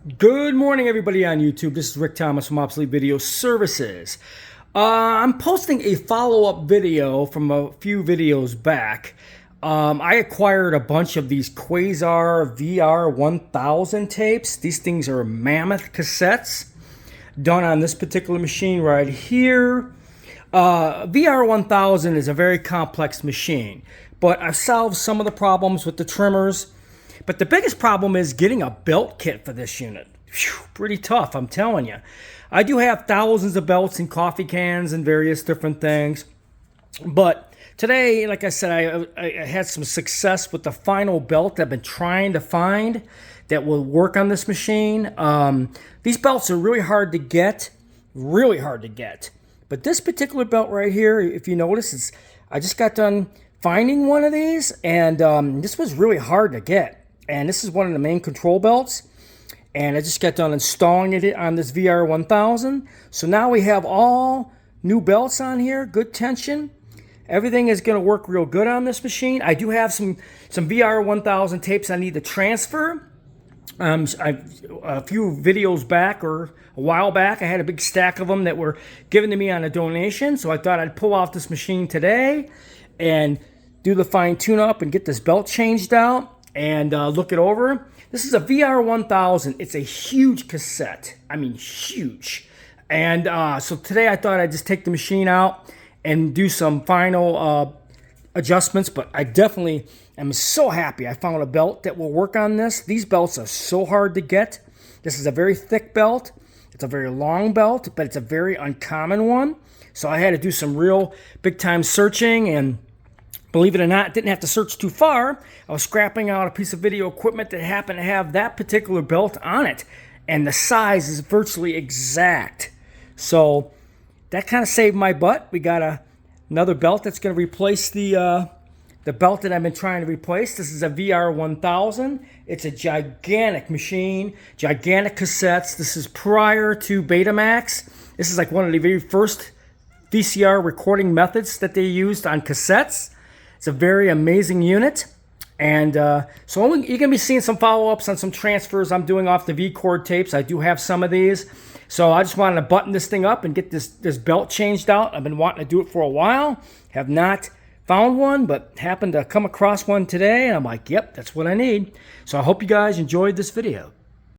Good morning, everybody on YouTube. This is Rick Thomas from Obsolete Video Services. I'm posting a follow-up video from a few videos back. I acquired a bunch of these Quasar VR-1000 tapes. These things are mammoth cassettes done on this particular machine right here. VR-1000 is a very complex machine, but I've solved some of the problems with the trimmers. But the biggest problem is getting a belt kit for this unit. Whew, pretty tough, I'm telling you. I do have thousands of belts and coffee cans and various different things. But today, like I said, I had some success with the final belt I've been trying to find that will work on this machine. These belts are really hard to get, really hard to get. But this particular belt right here, if you notice, I just got done finding one of these, and this was really hard to get. And this is one of the main control belts. And I just got done installing it on this VR-1000. So now we have all new belts on here, good tension. Everything is going to work real good on this machine. I do have some VR-1000 tapes I need to transfer. A few videos back, or a while back, I had a big stack of them that were given to me on a donation. So I thought I'd pull off this machine today and do the fine tune-up and get this belt changed out and look it over. This is a VR-1000. It's a huge cassette. I mean, huge. And so today I thought I'd just take the machine out and do some final adjustments. But I definitely am so happy I found a belt that will work on this. These belts are so hard to get. This is a very thick belt. It's a very long belt, but it's a very uncommon one. So I had to do some real big-time searching, and believe it or not, didn't have to search too far. I was scrapping out a piece of video equipment that happened to have that particular belt on it, and the size is virtually exact. So that kind of saved my butt. We got another belt that's going to replace the belt that I've been trying to replace. This is a VR-1000. It's a gigantic machine, gigantic cassettes. This is prior to Betamax. This is like one of the very first VCR recording methods that they used on cassettes. It's a very amazing unit. And so you're going to be seeing some follow-ups on some transfers I'm doing off the V-Cord tapes. I do have some of these. So I just wanted to button this thing up and get this belt changed out. I've been wanting to do it for a while. Have not found one, but happened to come across one today. And I'm like, yep, that's what I need. So I hope you guys enjoyed this video.